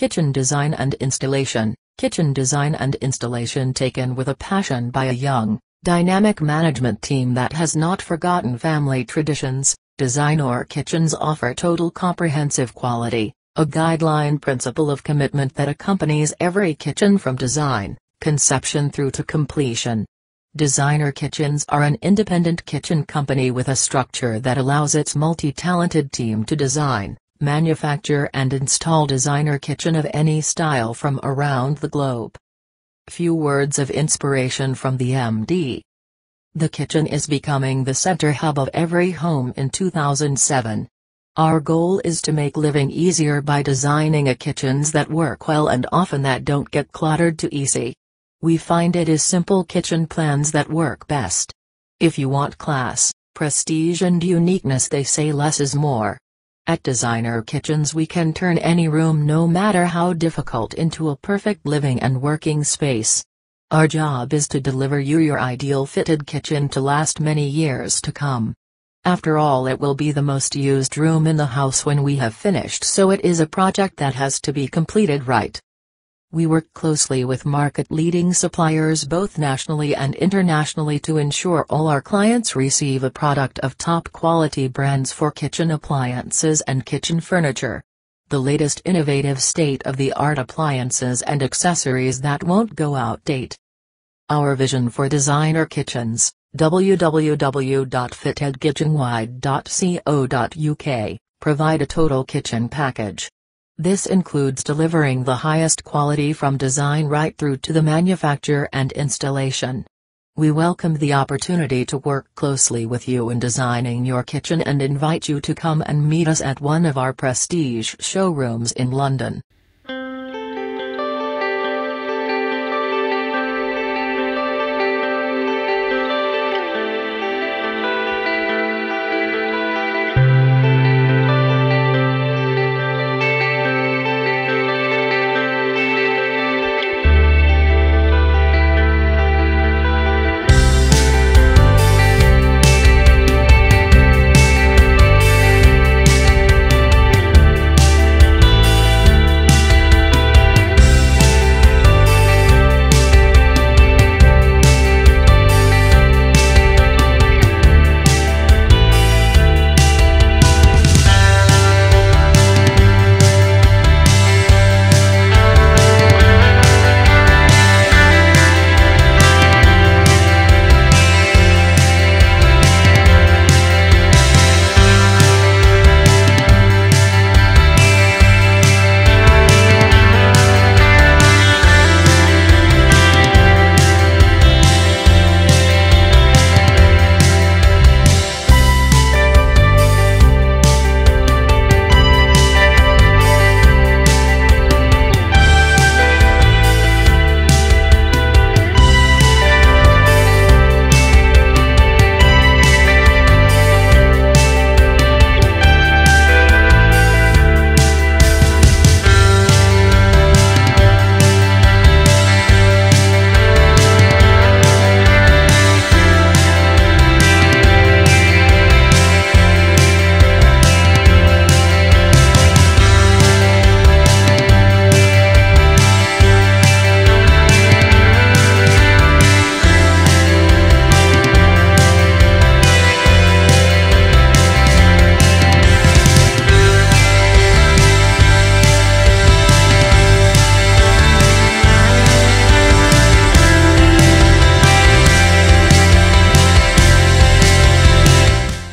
Kitchen design and installation. Kitchen design and installation taken with a passion by a young, dynamic management team that has not forgotten family traditions. Designor Kitchens offer total comprehensive quality, a guideline principle of commitment that accompanies every kitchen from design, conception through to completion. Designer Kitchens are an independent kitchen company with a structure that allows its multi-talented team to design, manufacture and install designer kitchen of any style from around the globe. Few words of inspiration from the MD. The kitchen is becoming the center hub of every home in 2007. Our goal is to make living easier by designing kitchens that work well and often that don't get cluttered too easy. We find it is simple kitchen plans that work best. If you want class, prestige and uniqueness, they say less is more. At Designer Kitchens we can turn any room, no matter how difficult, into a perfect living and working space. Our job is to deliver you your ideal fitted kitchen to last many years to come. After all, it will be the most used room in the house when we have finished, so it is a project that has to be completed right. We work closely with market-leading suppliers both nationally and internationally to ensure all our clients receive a product of top-quality brands for kitchen appliances and kitchen furniture. The latest innovative state-of-the-art appliances and accessories that won't go outdate. Our vision for Designer Kitchens, www.fittedkitchenwide.co.uk, provide a total kitchen package. This includes delivering the highest quality from design right through to the manufacture and installation. We welcome the opportunity to work closely with you in designing your kitchen and invite you to come and meet us at one of our prestige showrooms in London.